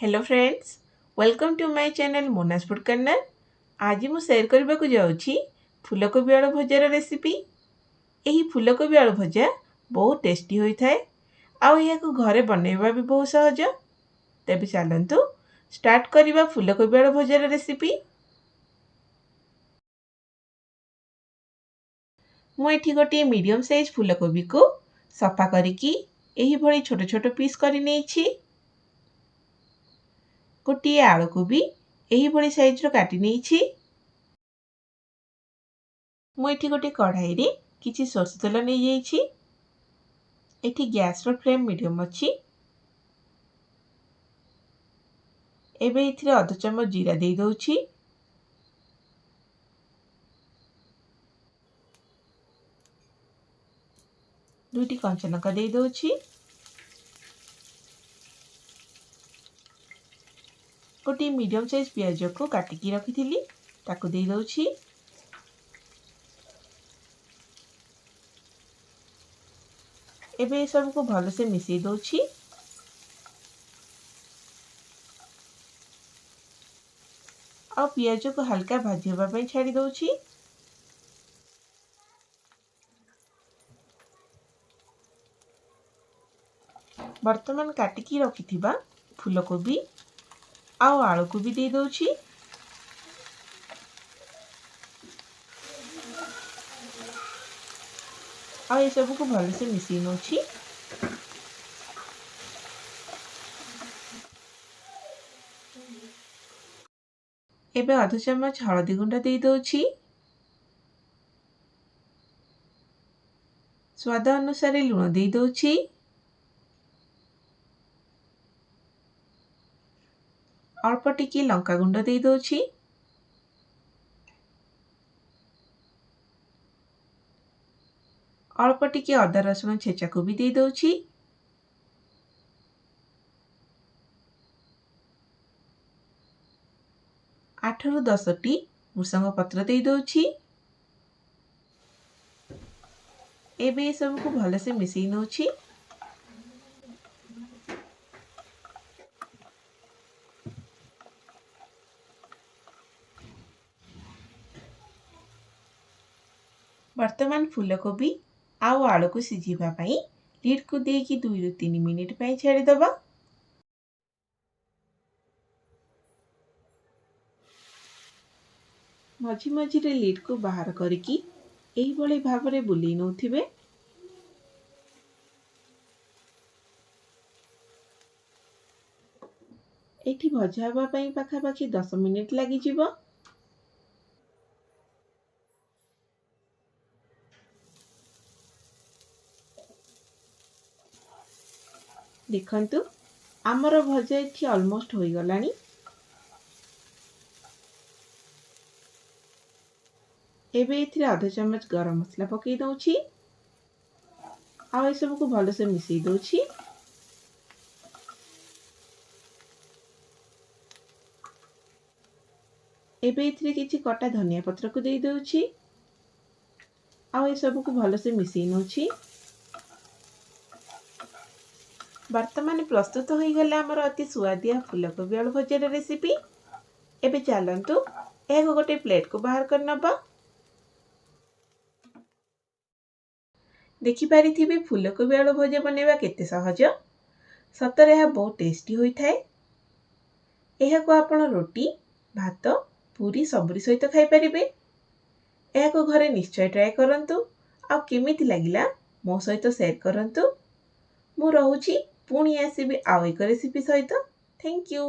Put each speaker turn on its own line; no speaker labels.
Hello friends, welcome to my channel Mona's food corner. आज मु share करबा को जाउछि फूलकोबी आलू भजार रेसिपी। एही फूलकोबी आलू भजा बहुत टेस्टी होई थाए आ एहा को घरे बनैबा भी बहुत सहज। तेबे चलंतु स्टार्ट करिबा फूलकोबी आलू भजार रेसिपी। मु एठी गोटे मीडियम साइज फूलकोबी को सफा करिकी एही भली छोट छोट पीस करि नेछि। गोटे आलू को भी यही भली साइज रो काटी नेछि। मु एठी गोटे कढ़ाई रे किछि सोरष तेल नै जाइछि। एठी गैस रो फ्लेम मीडियम अछि। एबे इथिरे आधा चम्मच जीरा दे दोछि। दुईटी कंचा लंका दे दोछि। गोटे मीडियम साइज प्याज को काटिकी रखिथिली ताको दे दोछि। एबे सब को भल से मिसई दोछि। आ प्याज को हल्का भाजिबा पई छाड़ी दोछि। वर्तमान काटिकी रखिथिबा फूलकोबी आउ आलू को भी दे दोछि। आ ये सब को भल से मिसई नोछि। एबे आधा चम्मच हळदी गुंडा दे दोछि। स्वाद अनुसार लूण दे दोछि। अल्प टिके लंका गुंड दे दोछि। अल्प टिके अदा रसुण छेचा को भी दे दोछि। आठ रु 10 टी भृसंग पत्र दे दोछि। एबे सब को भल से मिसई नोछि। वर्तमान फूलकोबी आउ आलू को सिझिबा पई लीड को देकी 2 रु 3 मिनिट पई छाड़ी दबा। मझी मझी रे लीड को बाहर करिकी एही भली भाबरे बुली नोथिबे। एठी भजा हबा पई पाखापाखि 10 मिनिट लागि जिवो। देखंतु आमर भजा एठी ऑलमोस्ट होई गलानी। एबे इथिरे आधा चम्मच गरम मसला पकई दोछि। आ ए सब को भल से मिसई दोछि। एबे इथिरे किछि कटा धनिया पत्र को दे दोछि। आ ए सब को भल से मिसई नोछि। वर्तमान प्रस्तुत होई गला हमर अति स्वादिया फूलकोबी आलू भजार रेसिपी। एबे चलंतु एगो गोटे प्लेट को बाहर कर नबा। देखि पारिथिबे फूलकोबी आलू भजा बनेबा केते सहज। सतरे यह बहुत टेस्टी होई थाए। एहा को आपण रोटी भात पूरी सबरी सहित खाई परिबे। एहा को घरे निश्चय ट्राई करंतु आ केमिति लागिला मो सहित शेयर करंतु। मु रहूची पुणी आसीबे आउ एक रेसिपी सहित। Thank you.